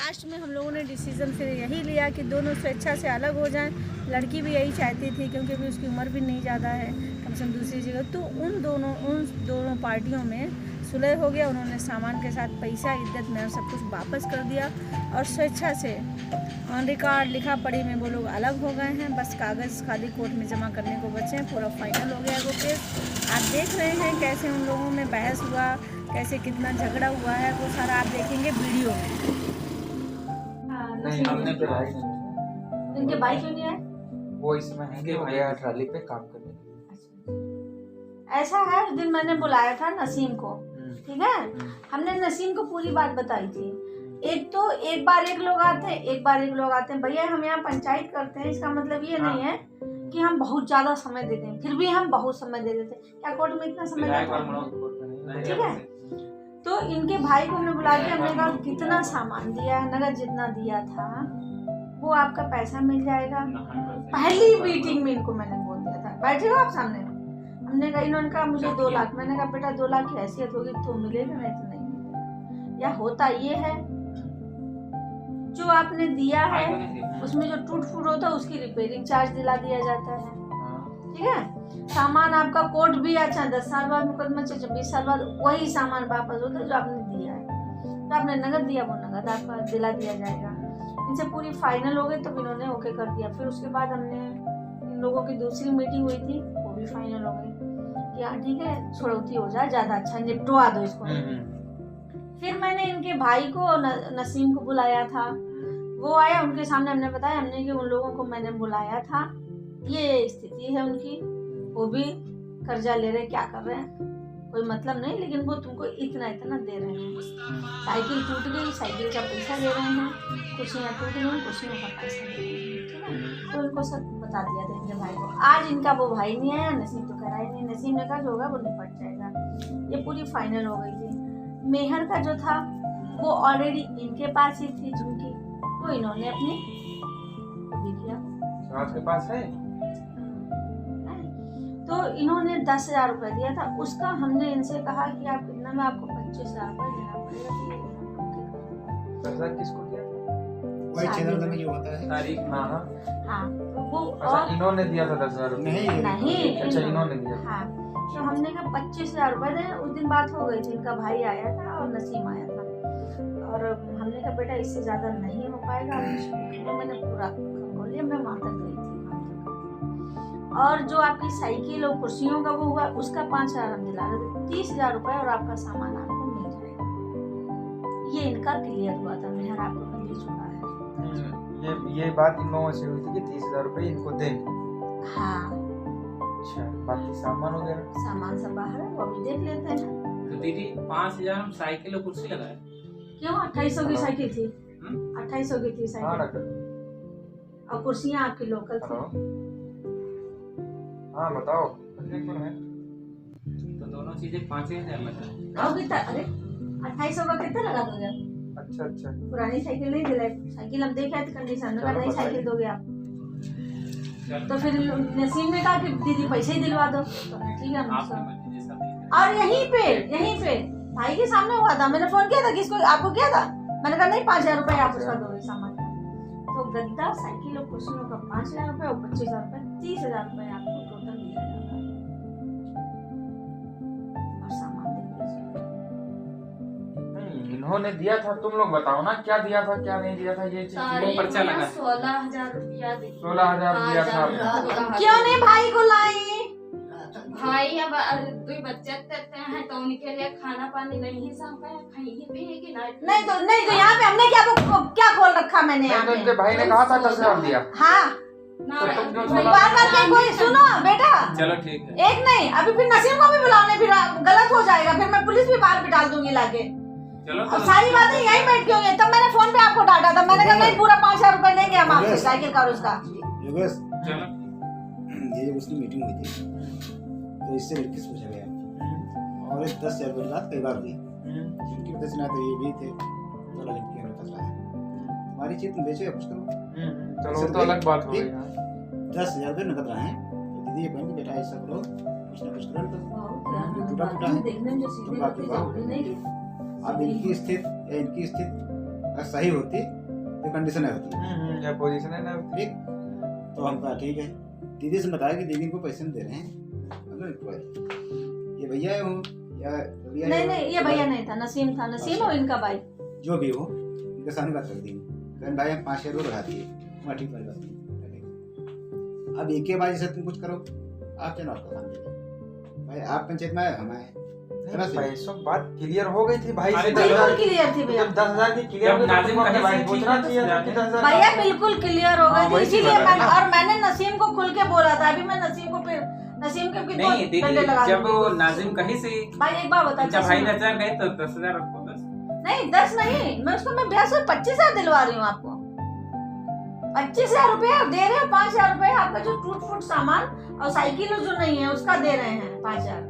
Last में हम लोगों ने डिसीज़न फिर यही लिया कि दोनों स्वेच्छा से अलग हो जाएं। लड़की भी यही चाहती थी क्योंकि अभी उसकी उम्र भी नहीं ज़्यादा है, कम से कम दूसरी जगह। तो उन दोनों पार्टियों में सुलह हो गया। उन्होंने सामान के साथ पैसा, इज्जत में सब कुछ वापस कर दिया और स्वेच्छा से ऑन रिकॉर्ड लिखा पढ़ी में वो लोग अलग हो गए हैं। बस कागज़ खाली कोर्ट में जमा करने को बचे हैं। पूरा फाइनल हो गया है वो केस। आप देख रहे हैं कैसे उन लोगों में बहस हुआ, कैसे कितना झगड़ा हुआ है, वो सारा आप देखेंगे वीडियो में। नहीं, हमने तो भाई नहीं। इनके भाई क्यों नहीं आए? वो इसमें है कि गया ट्राली पे काम करने। ऐसा है, उस दिन मैंने बुलाया था नसीम को, ठीक है। हमने नसीम को पूरी बात बताई थी। एक बार एक लोग आते हैं, एक बार एक लोग आते हैं। भैया हम यहाँ पंचायत करते हैं, इसका मतलब ये नहीं है कि हम बहुत ज्यादा समय देते हैं। फिर भी हम बहुत समय दे देते हैं। क्या कोर्ट में इतना समय देते हैं? ठीक है। तो इनके भाई को हमने बुला के हमने कहा कितना सामान दिया है, नगद जितना दिया था वो आपका पैसा मिल जाएगा। पहली मीटिंग में इनको मैंने बोल दिया था, बैठे हो आप सामने। हमने कहा, इन्होंने कहा मुझे 2 लाख। मैंने कहा बेटा 2 लाख की हैसियत होगी तो मिलेगा, नहीं तो नहीं मिलेगा। या होता ये है जो आपने दिया है उसमें जो टूट फूट होता है उसकी रिपेयरिंग चार्ज दिला दिया जाता है, ठीक है। सामान आपका कोर्ट भी अच्छा 10 साल बाद मुकदमा चले, 20 साल बाद वही सामान वापस होता है जो आपने दिया है। तो आपने नगद दिया, वो नगद आपका दिला दिया जाएगा। इनसे पूरी फाइनल हो गई तब इन्होंने ओके कर दिया। फिर उसके बाद हमने इन लोगों की दूसरी मीटिंग हुई थी, वो भी फाइनल हो गई कि हाँ ठीक है छुड़ौती हो जाए, ज्यादा अच्छा निपटवा दो इसको। फिर मैंने इनके भाई को नसीम को बुलाया था, वो आया। उनके सामने हमने बताया हमने कि उन लोगों को मैंने बुलाया था, ये स्थिति है उनकी, वो भी कर्जा ले रहे, क्या कर रहे हैं कोई मतलब नहीं, लेकिन वो तुमको इतना इतना दे रहे हैं। साइकिल टूट गई, साइकिल का पैसा दे रहे हैं, कुर्सियाँ टूट गई, कुर्सियों का पैसा दे रहे हैं, ठीक है। तो उनको सब बता दिया था इनके भाई को। आज इनका वो भाई नहीं आया, नसीम तो करा ही नहीं। नसीम ने कहा जो होगा वो निपट जाएगा। ये पूरी फाइनल हो गई थी। मेहर का जो था वो ऑलरेडी इनके पास ही थी झुमकी, तो इन्होंने अपनी भी किया। आपके पास है? तो इन्होंने 10,000 रुपए दिया था। उसका हमने इनसे कहा कि आप कितना में, आपको 25,000 रुपए देना पड़ेगा। 10,000 किसको दिया? वही चैनल में जो होता है तारीख ना। हाँ वो अच्छा इन्होंने दिया था 10,000 रुपए? नहीं, अच्छा इन्होंने दिया। हाँ तो हमने कहा 25,000 रुपए दें। उस दिन बात हो गई थी, इनका भाई आया था और नसीम आया था, और हमने कहा बेटा इससे ज्यादा नहीं हो पाएगा। तो मैंने पूरा बोलिए, मैं वहां तक गई थी। और जो आपकी साइकिल और कुर्सियों का वो हुआ उसका 5,000 हम दिला रहे थे। 30,000 रुपए और आपका सामान आपको मिल जाएगा। ये इनका क्लियर हुआ था। मेहर आपको मिल ही चुका है। ये बात इन लोगों से हुई थी कि 30,000 रुपए इनको देंगे। हाँ अच्छा, बाकी सामान वगैरह? सामान सब बाहर है, वो अभी देख लेते हैं। तो दीदी 5,000 हम साइकिल और कुर्सी लगाए क्यों? 2800 की साइकिल थी, 2800 की थी साइकिल, और कुर्सियाँ आपकी लोकल थी। हाँ बताओ कौन है? तो दोनों चीजें 5,000 लगा। और कितना? अरे 2800 का कितना लगा दोगे? अच्छा अच्छा, पुरानी साइकिल नहीं दिलाई, साइकिल हम देखे थे कंडीशन में, नई साइकिल दोगे आप। तो फिर नसीम ने कहा कि दीदी पैसे ही दिलवा दो, तो ठीक है। और यहीं पे भाई के सामने हुआ था। मैंने फोन किया था, किसको? आपको किया था। मैंने कहा नहीं 5,000 रुपए आप उसका दोगे सामान। तो गद्दा, साइकिल और कुर्सियों का 5,000 रुपए और 25,000 रुपए, 30,000 रुपए आपको टोटल दिया जाता है। और सामान इन्होंने दिया था, तुम लोग बताओ ना क्या दिया था क्या नहीं दिया था। ये चीज पर्चा लगा 16,000 रुपया 16,000 दिया था। क्यों नहीं भाई को लाई? भाई अब कोई बच्चे देते हैं तो उनके लिए खाना पानी नहीं सबका कहीं भी नहीं तो यहाँ पे हमने क्या खोल रखा मैंने यहाँ पे? तो भाई ने कहा था 10,000 दिया। हाँ बार कोई सुनो बेटा, चलो ठीक है। एक नहीं, अभी फिर नसीम को भी बुलाने, फिर गलत हो जाएगा, फिर मैं पुलिस भी बाहर बिठा दूंगी लाके। चलो तो सारी बातें यहीं बैठ के होंगी। तब मैंने फोन पे आपको डांटा था, मैंने कहा नहीं पूरा 5,000 रुपए लेंगे हम आपसे साइकिल का और उसका। ये उसकी मीटिंग हुई थी तो इससे लड़की से पूछा गया और 10,000 रुपये की बात कई बार हुई। जिनकी वजह से ना तो ये भी थे तो लड़की का फैसला है, तुम्हारी चीज तुम बेचो या कुछ करो। चलो तो अलग बात हो गई। 10,000 रुपये नकद रहे हैं तो दीदी ये कहेंगे बेटा ऐसा करो, कुछ ना कुछ करो। तो टूटा है देखने में जो सीधी तुम बात नहीं। अब इनकी स्थिति अगर सही होती तो कंडीशन होती क्या पोजीशन है ना। ठीक। तो हम कहा ठीक है, दीदी से बताया कि दीदी को पैसे दे रहे हैं। हमने कोई ये भैया हो या भैया नहीं नहीं, ये भैया नहीं था, नसीम था, नसीम और इनका भाई। जो भी हो, इनके सामने बात कर दी। कहने भाई हम 5,000 रुपये बढ़ा दिए। मैं ठीक वाली बात नहीं। अब एक के बाद जैसे तुम कुछ करो, आप चलो आपका काम दीजिए भाई, आप पंचायत में आए, हम आए। पैसों बात क्लियर हो गई थी भाई से। बिल्कुल क्लियर थी भैया। जब 10,000 की क्लियर जब नाजिम अपने कहीं भाई से पूछना ठीक है, चाहिए कि 10,000 भैया बिल्कुल क्लियर हो हाँ, गई थी, वही इसीलिए चीज़ मैंने है ना। और मैंने नसीम को खुल के बोला था। अभी मैं नसीम को फिर नसीम के भी नहीं दीदी, डंडे लगा जब दूंगी। वो नाजिम कहीं से भाई एक बार बता, जब भाई नचा गए तो 10,000 आपको 10 नहीं 10 नहीं, मैं उसको मैं ब्याज से 25,000 दिलवा रही हूँ आपको। 25,000 रुपया दे रहे हो, 5,000 रुपया आपका जो टूट फूट सामान और साइकिल जो नहीं है उसका दे रहे हैं 5,000।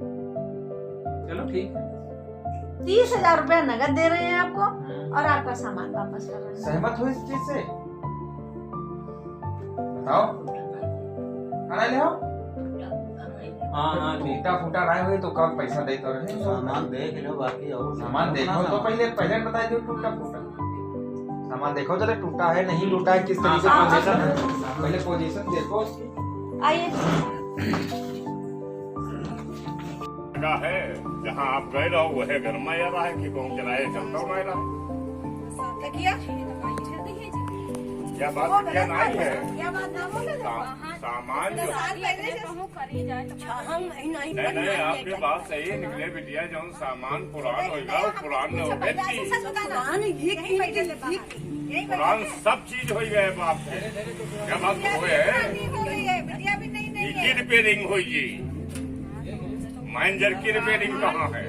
चलो ठीक है। 30,000 रुपया नगद दे रहे हैं आपको और आपका सामान वापस कर रहे हैं। सहमत हो इस चीज से? बताओ, खाना ले आओ। हाँ ठीक। टूटा फूटा राय हुई तो कब पैसा दे तो रहे। सामान देख लो, बाकी और सामान देखो तो पहले बता दो टूटा फूटा सामान देखो जरा, टूटा है नहीं टूटा है, किस तरीके से हाँ, पोजीशन है, पहले पोजीशन देखो उसकी। आइए। जगह है जहाँ आप गए रहो वह घर में आ रहा है कि कौन किराए चलता हो रहा है। क्या बात क्या नहीं है, सामान जो नहीं आपकी बात सही है, निकले बिटिया जो सामान पुरान होगा वो पुरान न पुरान सब चीज हो गए बाप के। क्या बात हो है रिपेयरिंग हो जी, मैनेजर की रिपेयरिंग कहाँ है?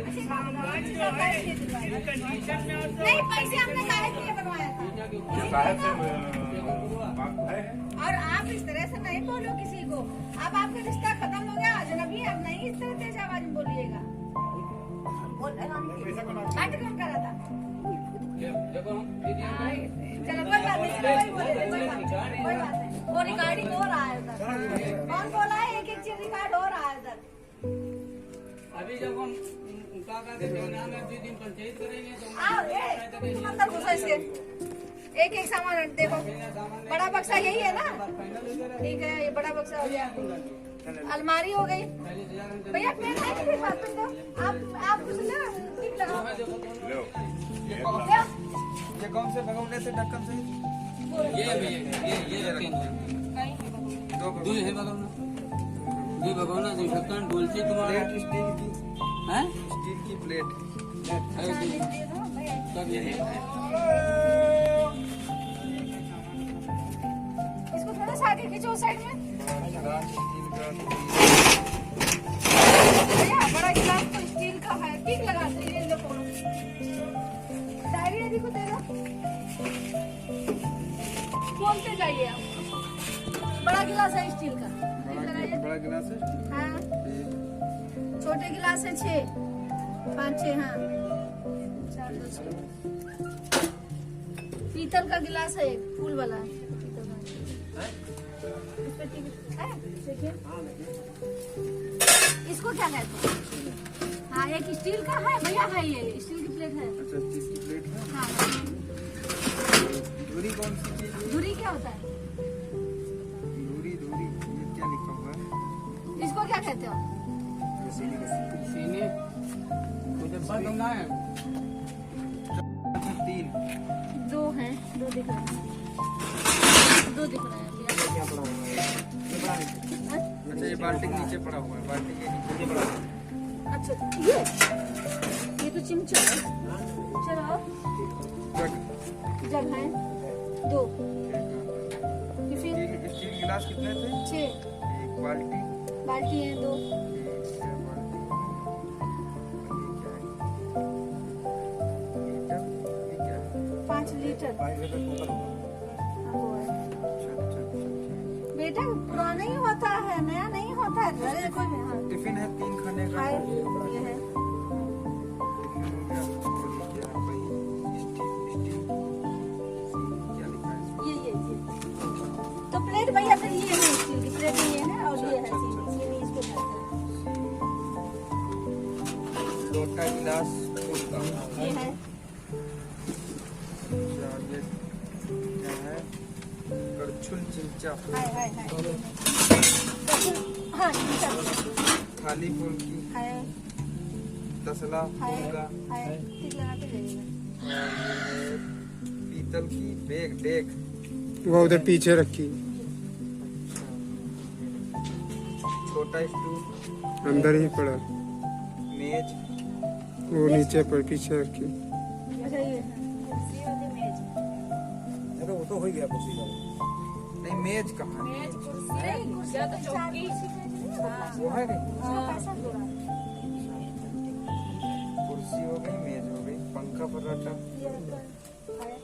नहीं पैसे हमने काहे के लिए बनवाया था? शायद से बात है। और आप इस तरह से नहीं बोलो किसी को। अब आपका रिश्ता खत्म हो गया, अजनबी अब नहीं इस तरह तेज आवाज में बोलिएगा। हट कौन करा था? चलो कोई बात नहीं, चलो वही बोले, कोई बात नहीं। वो रिकॉर्डिंग हो रहा है उधर। कौन बोला है? एक एक चीज रिकॉर्ड हो रहा है उधर। अभी जब हम उनका जिस दिन पंचायत करेंगे तो अंदर घुसो इसके। एक एक सामान देखो, बड़ा बक्सा यही है ना? ठीक है, ये बड़ा बक्सा हो गया, अलमारी हो गई। भैया पेन है कि बात तो आप कुछ ना टिक लगाओ। ये कौन से भगोने से ढक्कन से ये रखेंगे दो है भगवान, दो भगवान दो ढक्कन डोलची तुम्हारा स्टील की हैं, स्टील की प्लेट इसको थोड़ा सा आगे खींचो साइड में। भैया बड़ा गिलास तो स्टील का है, टिक लगाते हैं लो। डायरी यदि को दे दो, बोलते जाइए आप। बड़ा गिलास है स्टील का, बड़ा गिलास है। हाँ छोटे गिलास है 6 5 6 हाँ 4 2 6। पीतल का गिलास है, एक फूल वाला है पीतल का। इस पे है, देखिए इसको क्या कहते हैं? हाँ एक स्टील का है भैया, है ये स्टील की प्लेट है। अच्छा स्टील की प्लेट है। हाँ दूरी कौन सी चीज है? दूरी क्या होता है? दूरी दूरी ये क्या लिखा हुआ है? इसको क्या कहते हो? सीने मुझे बनना है। 3 2 हैं, 2 दिख रहे हैं, 2 दिख रहे हैं भैया। क्या पड़ा हुआ है? अच्छा ये बाल्टी के नीचे पड़ा हुआ है, बाल्टी के नीचे पड़ा हुआ है। अच्छा ये तो चिमचा है। चलो जग है 2। ये फिर ये स्टील गिलास कितने थे? 6 एक बाल्टी बाल्टी है 2। ये क्या है? 5 लीटर वो है। बेटा पुराना ही होता है, नया नहीं होता है। अरे देखो हाँ टिफिन है 3 खाने का। है, ये है। ये तो प्लेट भैया फिर ये है, स्टील की प्लेट ये है और ये है सीनी, सीनी इसको कहते हैं। लोटा गिलास ये है। कलछुल चिमचा हाय हाय हाय हाँ चिमचा थाली फुल्की हाय तसला हाय फुल्का हाय ठीक लगा के जाइएगा। और ये है पीतल की बेग डेक वो उधर पीछे रखी छोटा स्टूल अंदर ही पड़ा मेज वो नीचे पर पीछे रखी अच्छा ये कुर्सी वाली मेज तो वो तो हो गया कुछ नहीं मेज कहाँ है? मेज कुर्सी नहीं कुर्सी या तो तो चार चौकी कुर्सी हाँ वो है नहीं उसका पैसा जोड़ा कुर्सी हो गई मेज हो गई पंखा फर्राटा ये रखा है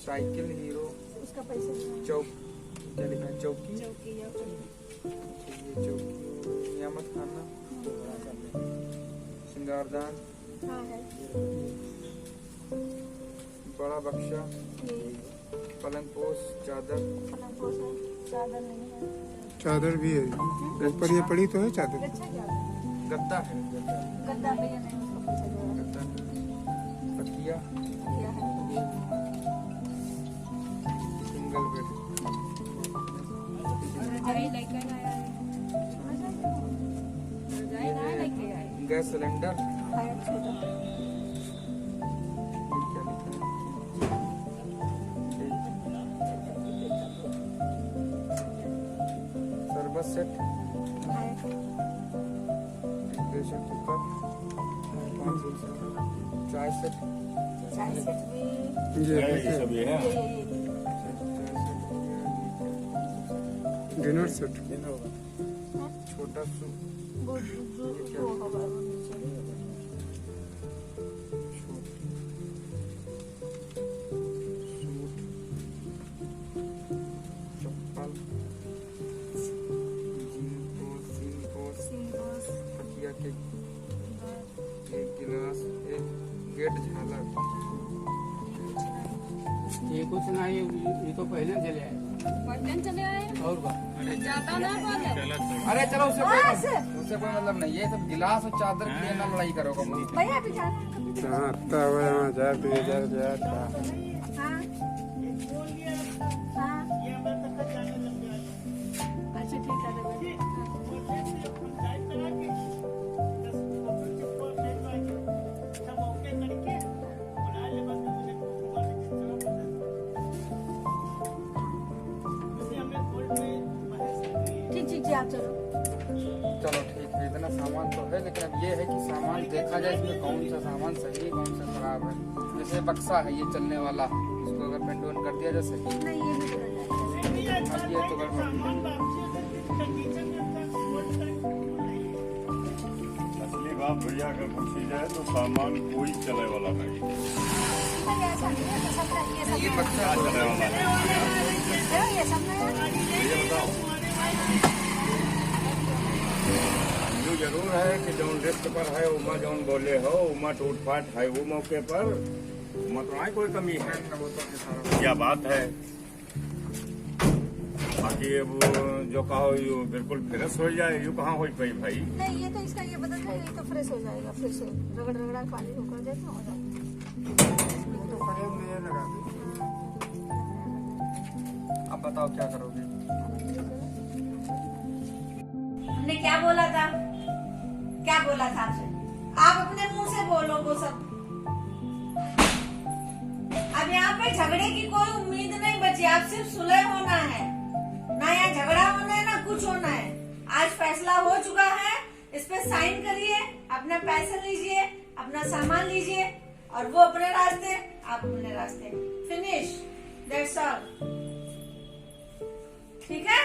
साइकिल हीरो उसका पैसा जोड़ा चौक क्या लिखा है चौकी चौकी या ये चौकी नियामत खाना श्रृंगारदान हाँ है बड़ा बक्सा ये पलंग पोस चादर पलंग पोसा चादर नहीं है चादर भी है ऊपर ये पड़ी तो है चादर अच्छा क्या गद्दा है गद्दा पे या नहीं उसका पैसा जोड़ा गद्दा तकिया क्या है सिंगल बेड रजाई लेके आया है रजाई ना लेके आए गैस सिलेंडर हाय छोटा ये क्या लिखा है शरबत सेट हाय प्रेशर कुकर चाय सेट चाय सेट भी ये ये सब ये है ये डिनर सेट छोटा सूप वो होगा वो नीचे चप्पल सिंगल्स तकिया के एक गिलास एक गेट झालर ये कुछ ना ये तो पहले चले आए बर्तन चले आए और का ज्यादा ना बोले अरे चलो उससे कोई मतलब नहीं ये सब गिलास और चादर के लिए ना लड़ाई करोगे मुझे भैया अभी जाना है कभी जहाँ आता हुआ यहाँ जा फिर जा हाँ हाँ अच्छा ठीक है ठीक ठीक जी आप चलो चलो ठीक है इतना सामान तो है लेकिन अब ये है कि सामान देखा जाए इसमें कौन सा सामान सही है कौन सा खराब है जैसे बक्सा है ये चलने वाला इसको अगर पेंट वेंट कर दिया जाए सही नहीं ये नहीं बोला जाएगा अब ये तो गड़बड़ असली बात भैया अगर पूछी जाए तो सामान कोई चले वाला नहीं नहीं ऐसा नहीं है सब ये सब ये बक्सा चले वाला नहीं ये सब नहीं ये बताओ जो जरूर है कि जो लिस्ट पर है उमा जौन बोले हो उमा टूट फाट है वो मौके पर उमा तो आई कोई कमी है क्या बात है बाकी अब जो कहो यू बिल्कुल फ्रेश हो जाए यू कहाँ हो पाई भाई नहीं ये तो इसका ये बदल जाएगा ये तो फ्रेश हो जाएगा फिर से रगड़ रगड़ा पानी होकर जाए तो हो जाएगा तो फ्रेम में ये लगा दे अब बताओ क्या करोगे हमने क्या बोला था आपसे आप अपने मुंह से बोलो वो सब अब यहाँ पे झगड़े की कोई उम्मीद नहीं बची आप सिर्फ सुलह होना है ना यहाँ झगड़ा होना है ना कुछ होना है आज फैसला हो चुका है इस पे साइन करिए अपना पैसा लीजिए अपना सामान लीजिए और वो अपने रास्ते आप अपने रास्ते फिनिश दैट्स ऑल ठीक है